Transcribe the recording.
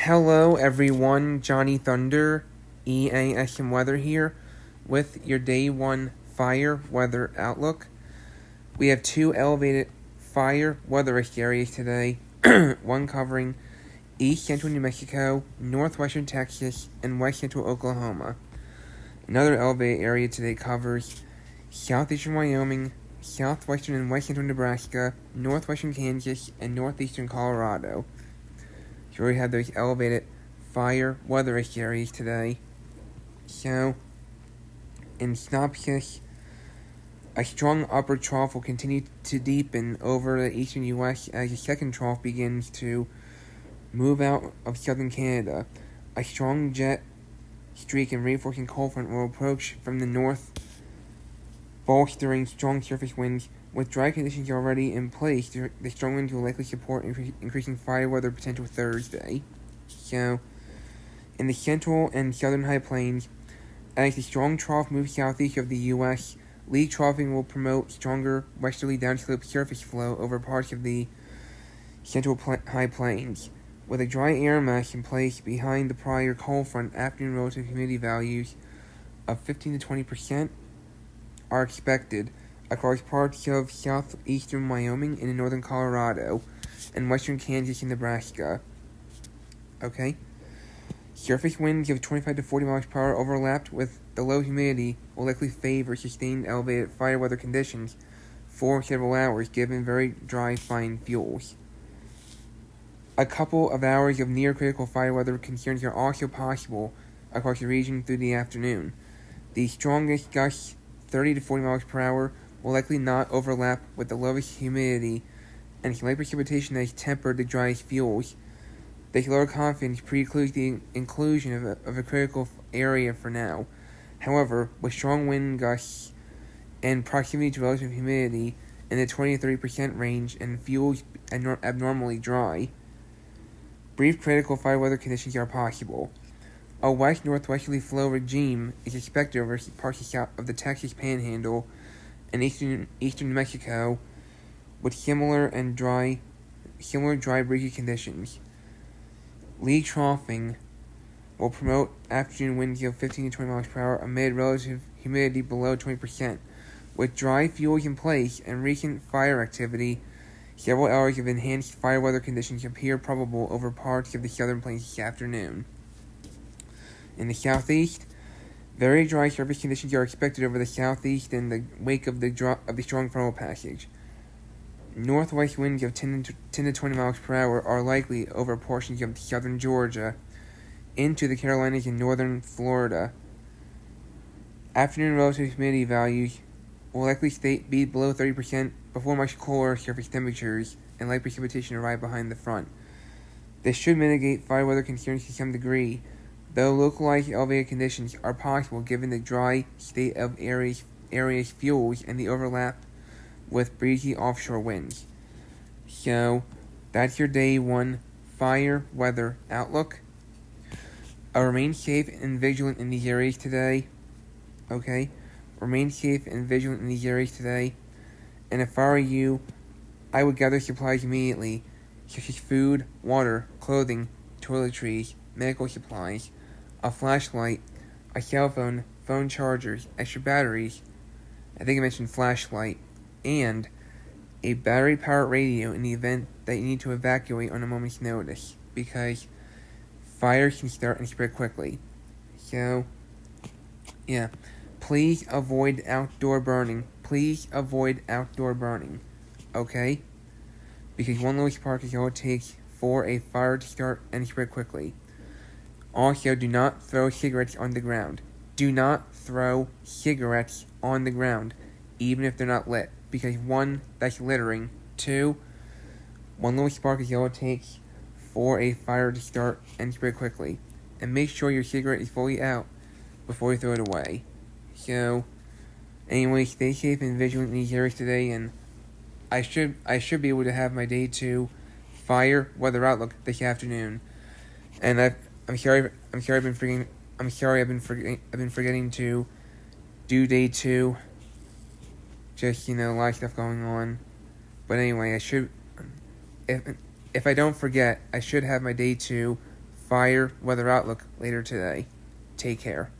Hello everyone, Johnny Thunder, EAS&Weather here with your Day 1 fire weather outlook. We have two elevated fire weather risk areas today, one covering east central New Mexico, northwestern Texas, and west central Oklahoma. Another elevated area today covers southeastern Wyoming, southwestern and west central Nebraska, northwestern Kansas, and northeastern Colorado. So we have those elevated fire weather risk areas today. So, in synopsis, a strong upper trough will continue to deepen over the eastern U.S. as the second trough begins to move out of southern Canada. A strong jet streak and reinforcing cold front will approach from the north, bolstering strong surface winds. With dry conditions already in place, the strong winds will likely support increasing fire weather potential Thursday. So, in the central and southern high plains, as the strong trough moves southeast of the U.S., lee troughing will promote stronger westerly downslope surface flow over parts of the central high plains. With a dry air mass in place behind the prior cold front, afternoon relative humidity values of 15 to 20% are expected across parts of southeastern Wyoming and in northern Colorado, and western Kansas and Nebraska. Okay? Surface winds of 25 to 40 miles per hour overlapped with the low humidity will likely favor sustained elevated fire weather conditions for several hours given very dry fine fuels. A couple of hours of near-critical fire weather concerns are also possible across the region through the afternoon. The strongest gusts, 30 to 40 miles per hour, will likely not overlap with the lowest humidity, and some light precipitation that has tempered the driest fuels. This lower confidence precludes the inclusion of a critical area for now. However, with strong wind gusts and proximity to relative humidity in the 20 to 30% range and fuels abnormally dry, brief critical fire weather conditions are possible. A west-northwesterly flow regime is expected over parts of the Texas Panhandle and eastern New Mexico, with similar dry breezy conditions. Lee troughing will promote afternoon winds of 15 to 20 miles per hour amid relative humidity below 20%. With dry fuels in place and recent fire activity, several hours of enhanced fire weather conditions appear probable over parts of the southern plains this afternoon. In the southeast, very dry surface conditions are expected over the southeast in the wake of the strong frontal passage. Northwest winds of 10 to 20 miles per hour are likely over portions of southern Georgia into the Carolinas and northern Florida. Afternoon relative humidity values will likely be below 30% before much cooler surface temperatures and light precipitation arrive behind the front. This should mitigate fire weather concerns to some degree, though localized elevated conditions are possible given the dry state of area's fuels and the overlap with breezy offshore winds. So, that's your Day 1 fire weather outlook. Remain safe and vigilant in these areas today. Okay? Remain safe and vigilant in these areas today. And if I were you, I would gather supplies immediately, such as food, water, clothing, toiletries, medical supplies, a flashlight, a cell phone, phone chargers, extra batteries, I think I mentioned flashlight, and a battery-powered radio in the event that you need to evacuate on a moment's notice, because fires can start and spread quickly. So, yeah, please avoid outdoor burning. Please avoid outdoor burning, okay? Because one little spark is all it takes for a fire to start and spread quickly. Also, do not throw cigarettes on the ground. Do not throw cigarettes on the ground, even if they're not lit. Because 1, that's littering. 2, one little spark is all it takes for a fire to start and spread quickly. And make sure your cigarette is fully out before you throw it away. So, anyway, stay safe and vigilant in these areas today, and I should be able to have my Day 2 fire weather outlook this afternoon. And I'm sorry I've been forgetting to do Day 2. Just, a lot of stuff going on. But anyway, if I don't forget, I should have my Day 2 fire weather outlook later today. Take care.